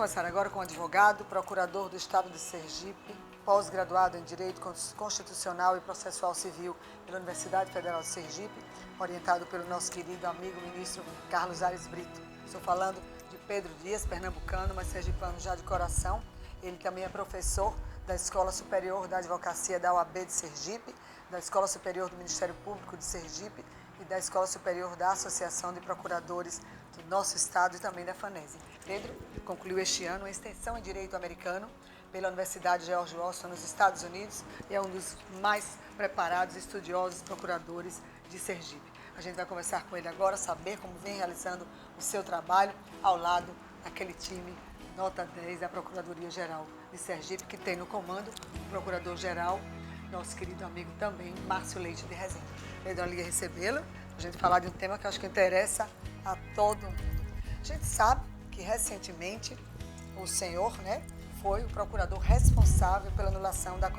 conversar agora com o advogado, procurador do Estado de Sergipe, pós-graduado em Direito Constitucional e Processual Civil pela Universidade Federal de Sergipe, orientado pelo nosso querido amigo ministro Carlos Aires Brito. Estou falando de Pedro Dias, pernambucano, mas sergipano já de coração. Ele também é professor da Escola Superior da Advocacia da OAB de Sergipe, da Escola Superior do Ministério Público de Sergipe e da Escola Superior da Associação de Procuradores do nosso estado e também da FANESE. Pedro concluiu este ano uma extensão em Direito Americano pela Universidade George Washington, nos Estados Unidos, e é um dos mais preparados e estudiosos procuradores de Sergipe. A gente vai conversar com ele agora, saber como vem realizando o seu trabalho ao lado daquele time nota 10 da Procuradoria-Geral de Sergipe, que tem no comando o Procurador-Geral, nosso querido amigo também, Márcio Leite de Rezende. Pedro, ali recebê-lo, a gente falar de um tema que eu acho que interessa a todo mundo. A gente sabe que recentemente o senhor, foi o procurador responsável pela anulação da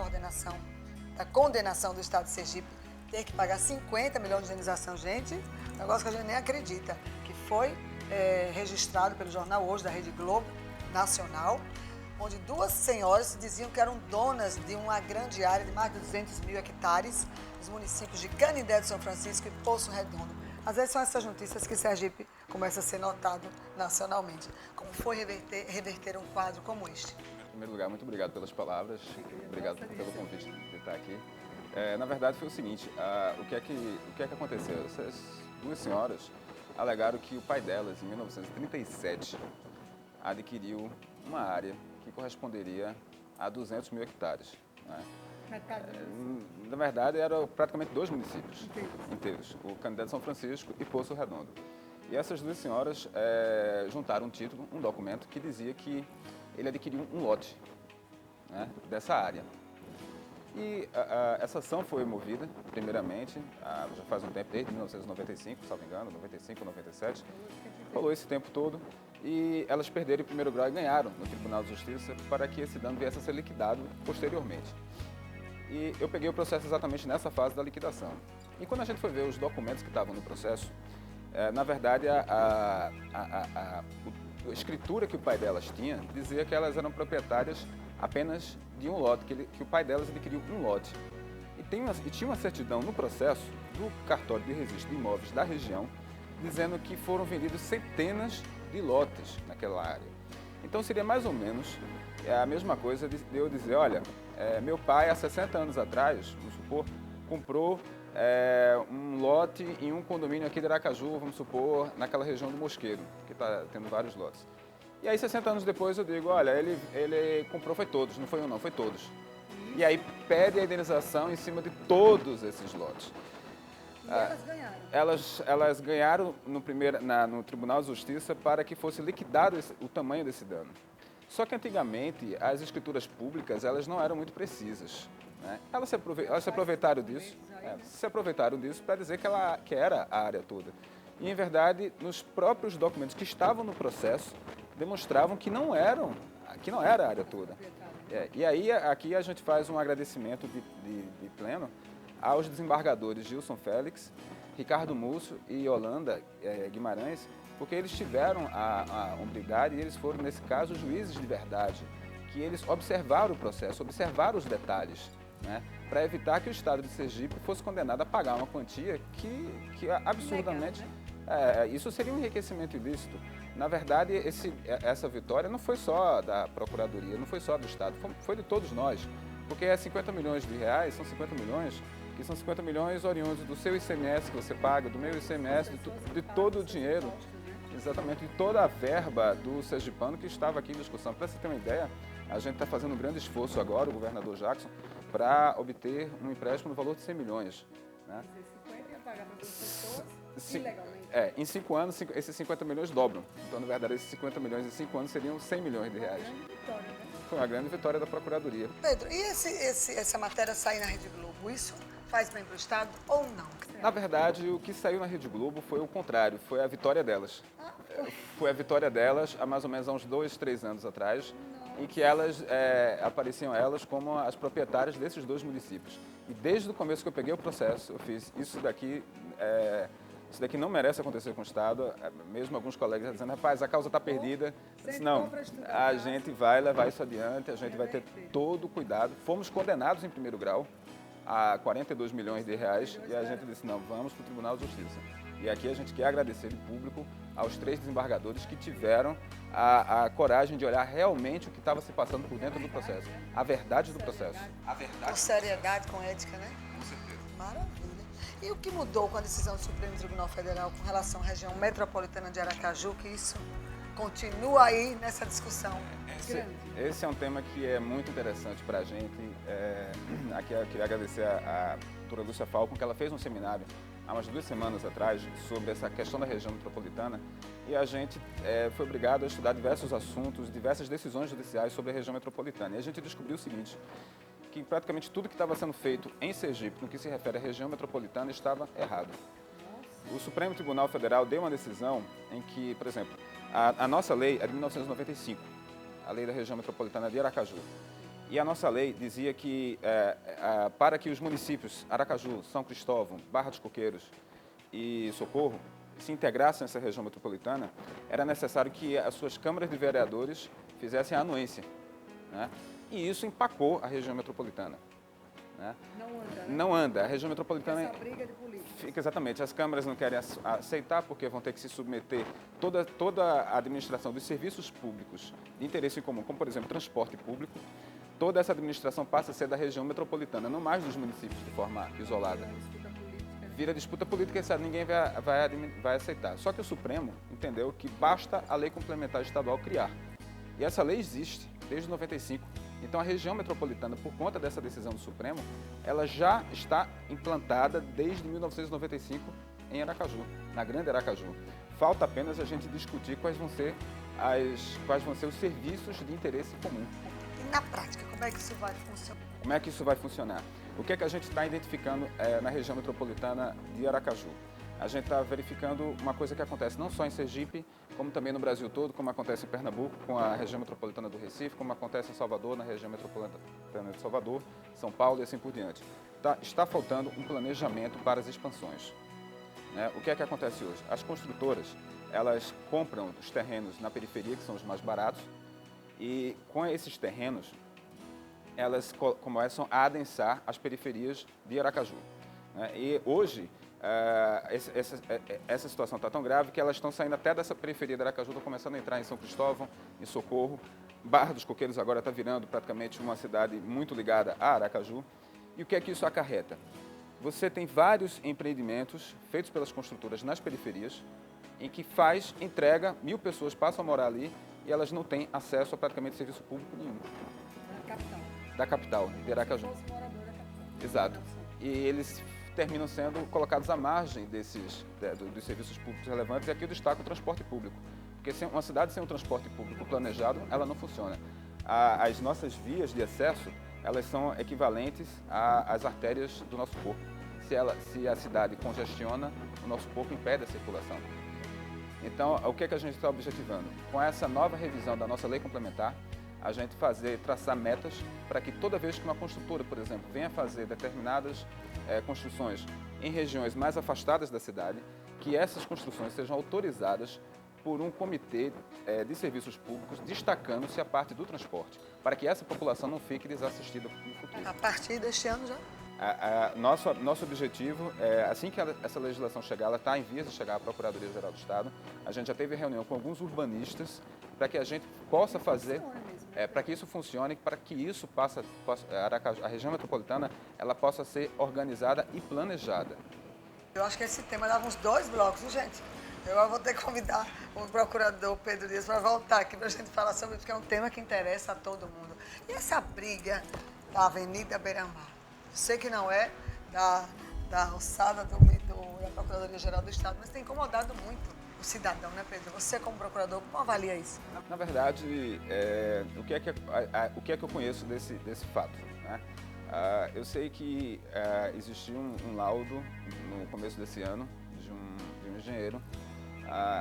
condenação do Estado de Sergipe ter que pagar 50 milhões de indenização. Gente, negócio que a gente nem acredita, que foi registrado pelo jornal Hoje, da Rede Globo Nacional, onde duas senhoras diziam que eram donas de uma grande área de mais de 200 mil hectares nos municípios de Canindé de São Francisco e Poço Redondo. Às vezes são essas notícias que Sergipe começa a ser notado nacionalmente. Como foi reverter um quadro como este? Em primeiro lugar, muito obrigado pelas palavras, obrigado pelo convite de estar aqui. Na verdade, foi o seguinte, o que é que aconteceu? Essas duas senhoras alegaram que o pai delas, em 1937, adquiriu uma área que corresponderia a 200 mil hectares. Né? Na verdade, eram praticamente dois municípios inteiros, o Canindé de São Francisco e Poço Redondo. E essas duas senhoras juntaram um título, um documento, que dizia que ele adquiriu um lote, dessa área. E essa ação foi movida, primeiramente, já faz um tempo, desde 1995, se não me engano, 95 ou 97, rolou esse tempo todo, e elas perderam em primeiro grau e ganharam no Tribunal de Justiça para que esse dano viesse a ser liquidado posteriormente. E eu peguei o processo exatamente nessa fase da liquidação. E quando a gente foi ver os documentos que estavam no processo, na verdade, a escritura que o pai delas tinha dizia que elas eram proprietárias apenas de um lote, que o pai delas adquiriu um lote. E tinha uma certidão no processo do cartório de registro de imóveis da região, dizendo que foram vendidos centenas de lotes naquela área. Então seria mais ou menos a mesma coisa de eu dizer, olha, meu pai há 60 anos atrás, vamos supor, comprou um lote em um condomínio aqui de Aracaju, vamos supor, naquela região do Mosqueiro, que está tendo vários lotes. E aí, 60 anos depois, eu digo, olha, ele comprou, foi todos, não foi um não, foi todos. E aí pede a indenização em cima de todos esses lotes. E elas ganharam? Elas ganharam no Tribunal de Justiça para que fosse liquidado o tamanho desse dano. Só que antigamente as escrituras públicas elas não eram muito precisas. Né? Elas se aproveitaram disso para dizer que era a área toda. E, em verdade, nos próprios documentos que estavam no processo, demonstravam que não era a área toda. E aí, aqui a gente faz um agradecimento de pleno aos desembargadores Gilson Félix, Ricardo Múcio e Yolanda Guimarães, porque eles tiveram a hombridade e eles foram, nesse caso, juízes de verdade, que eles observaram o processo, observaram os detalhes, para evitar que o Estado de Sergipe fosse condenado a pagar uma quantia que absurdamente... isso seria um enriquecimento ilícito. Na verdade, essa vitória não foi só da Procuradoria, não foi só do Estado, foi de todos nós. Porque 50 milhões de reais, são 50 milhões, que são 50 milhões oriundos do seu ICMS que você paga, do meu ICMS, de todo o dinheiro, exatamente, de toda a verba do sergipano que estava aqui em discussão. Para você ter uma ideia, a gente está fazendo um grande esforço agora, o governador Jackson, para obter um empréstimo no valor de 100 milhões. Né? 50 ia pagar para as pessoas ilegalmente. Em 5 anos, esses 50 milhões dobram. Então, na verdade, esses 50 milhões em 5 anos seriam 100 milhões de reais. Uma grande vitória, né? Foi uma grande vitória da Procuradoria. Pedro, e essa matéria sair na Rede Globo, isso faz bem para o Estado ou não? Na verdade, o que saiu na Rede Globo foi o contrário, foi a vitória delas. Foi a vitória delas há mais ou menos uns 2, 3 anos atrás, em que apareciam elas como as proprietárias desses dois municípios. E desde o começo que eu peguei o processo, eu fiz isso daqui isso daqui não merece acontecer com o Estado, mesmo alguns colegas dizendo, rapaz, a causa está perdida. Eu disse, não, a gente vai levar isso adiante, a gente vai ter todo o cuidado. Fomos condenados em primeiro grau a 42 milhões de reais e a gente disse, não, vamos para o Tribunal de Justiça. E aqui a gente quer agradecer de público aos 3 desembargadores que tiveram a coragem de olhar realmente o que estava se passando por dentro do processo, a verdade do processo. Com seriedade, com ética, né? Com certeza. Maravilha. E o que mudou com a decisão do Supremo Tribunal Federal com relação à região metropolitana de Aracaju, que isso continua aí nessa discussão? Esse é um tema que é muito interessante para a gente. Aqui eu queria agradecer a doutora Lúcia Falcon, que ela fez um seminário há umas 2 semanas atrás sobre essa questão da região metropolitana e a gente foi obrigado a estudar diversos assuntos, diversas decisões judiciais sobre a região metropolitana. E a gente descobriu o seguinte, que praticamente tudo que estava sendo feito em Sergipe, no que se refere à região metropolitana, estava errado. O Supremo Tribunal Federal deu uma decisão em que, por exemplo, a nossa lei é de 1995, a lei da região metropolitana de Aracaju. E a nossa lei dizia que para que os municípios Aracaju, São Cristóvão, Barra dos Coqueiros e Socorro se integrassem nessa região metropolitana, era necessário que as suas câmaras de vereadores fizessem a anuência, né? E isso empacou a região metropolitana, né? Não anda, né? Não anda. A região metropolitana... Essa briga de política. Fica exatamente. As câmaras não querem aceitar porque vão ter que se submeter toda a administração dos serviços públicos de interesse em comum, como, por exemplo, transporte público. Toda essa administração passa a ser da região metropolitana, não mais dos municípios de forma isolada. Disputa política. Vira disputa política e sabe, ninguém vai aceitar. Só que o Supremo entendeu que basta a lei complementar estadual criar. E essa lei existe desde 95. Então a região metropolitana, por conta dessa decisão do Supremo, ela já está implantada desde 1995 em Aracaju, na Grande Aracaju. Falta apenas a gente discutir quais vão ser os serviços de interesse comum. E na prática, como é que isso vai funcionar? Como é que isso vai funcionar? O que é que a gente está identificando na região metropolitana de Aracaju? A gente está verificando uma coisa que acontece não só em Sergipe, como também no Brasil todo, como acontece em Pernambuco, com a região metropolitana do Recife, como acontece em Salvador, na região metropolitana de Salvador, São Paulo e assim por diante. Está faltando um planejamento para as expansões, né? O que é que acontece hoje? As construtoras, elas compram os terrenos na periferia, que são os mais baratos, e com esses terrenos, elas começam a adensar as periferias de Aracaju, né? E hoje, essa situação está tão grave que elas estão saindo até dessa periferia de Aracaju, estão começando a entrar em São Cristóvão, em Socorro. Barra dos Coqueiros agora está virando praticamente uma cidade muito ligada a Aracaju. E o que é que isso acarreta? Você tem vários empreendimentos feitos pelas construtoras nas periferias, em que entrega, 1.000 pessoas passam a morar ali e elas não têm acesso a praticamente serviço público nenhum. Da capital. Da capital, de Aracaju. Os moradores da capital. Exato. E eles terminam sendo colocados à margem dos serviços públicos relevantes, e aqui eu destaco o transporte público. Porque uma cidade sem um transporte público planejado, ela não funciona. As nossas vias de acesso, elas são equivalentes às artérias do nosso corpo. Se a cidade congestiona, o nosso corpo impede a circulação. Então, o que é que a gente está objetivando? Com essa nova revisão da nossa lei complementar, a gente traçar metas para que toda vez que uma construtora, por exemplo, venha fazer determinadas construções em regiões mais afastadas da cidade, que essas construções sejam autorizadas por um comitê de serviços públicos, destacando-se a parte do transporte, para que essa população não fique desassistida no futuro. A partir deste ano já? Nosso objetivo é, assim que essa legislação chegar, ela está em vias de chegar à Procuradoria-Geral do Estado, a gente já teve reunião com alguns urbanistas para que a gente possa fazer, para que isso funcione, para que isso a região metropolitana ela possa ser organizada e planejada. Eu acho que esse tema dava uns 2 blocos, viu, gente? Eu vou ter que convidar o procurador Pedro Dias para voltar aqui para a gente falar sobre isso, porque é um tema que interessa a todo mundo. E essa briga da Avenida Beira-Mar? Sei que não é da alçada da Procuradoria-Geral do Estado, mas tem incomodado muito o cidadão, né, Pedro? Você, como procurador, como avalia isso? Na verdade, o que é que eu conheço desse fato, né? Eu sei que existiu um laudo no começo desse ano de um engenheiro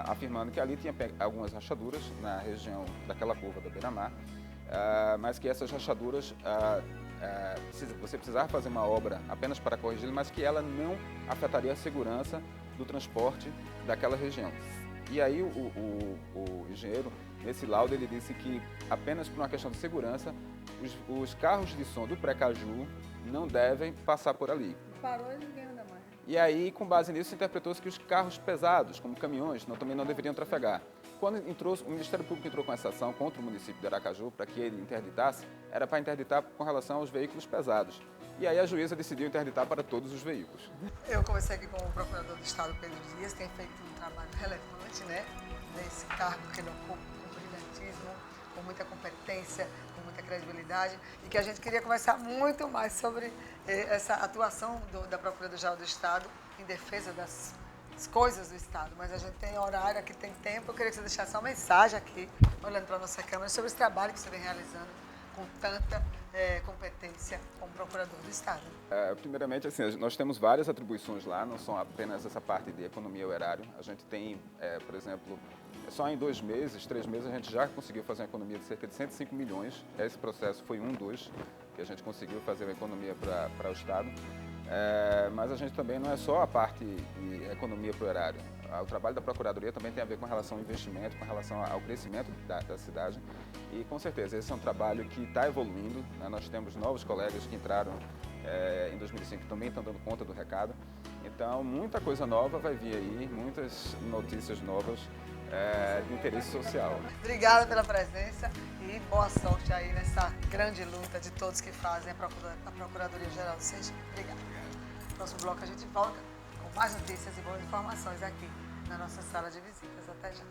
afirmando que ali tinha algumas rachaduras na região daquela curva da Beira-Mar, mas que essas rachaduras você precisava fazer uma obra apenas para corrigi-la, mas que ela não afetaria a segurança do transporte daquela região. E aí o engenheiro, nesse laudo, ele disse que apenas por uma questão de segurança, os carros de som do Pré-Caju não devem passar por ali. Parou e ninguém anda mais. E aí, com base nisso, interpretou-se que os carros pesados, como caminhões, também não deveriam trafegar. Quando o Ministério Público entrou com essa ação contra o município de Aracaju, para que ele interditasse, era para interditar com relação aos veículos pesados. E aí a juíza decidiu interditar para todos os veículos. Eu conversei aqui com o Procurador do Estado, Pedro Dias, tem feito um trabalho relevante, né, nesse cargo que ele ocupa, com brilhantismo, com muita competência, com muita credibilidade, e que a gente queria conversar muito mais sobre essa atuação da Procuradoria-Geral do Estado em defesa das coisas do Estado. Mas a gente tem horário, aqui tem tempo, eu queria que você deixasse uma mensagem aqui, olhando para a nossa câmera, sobre esse trabalho que você vem realizando com tanta competência como Procurador do Estado. Primeiramente, assim, nós temos várias atribuições lá, não são apenas essa parte de economia e horário. A gente tem, por exemplo, só em 2 meses, 3 meses, a gente já conseguiu fazer uma economia de cerca de 105 milhões. Esse processo foi um dos que a gente conseguiu fazer uma economia para o Estado. Mas a gente também não é só a parte de economia para o erário. O trabalho da Procuradoria também tem a ver com relação ao investimento, com relação ao crescimento da cidade. E, com certeza, esse é um trabalho que está evoluindo, né? Nós temos novos colegas que entraram em 2005 que também estão dando conta do recado. Então, muita coisa nova vai vir aí, muitas notícias novas de interesse social. Obrigada pela presença e boa sorte aí nessa grande luta de todos que fazem a Procuradoria-Geral do Sergipe. Obrigada. No próximo bloco a gente volta com mais notícias e boas informações aqui na nossa sala de visitas. Até já.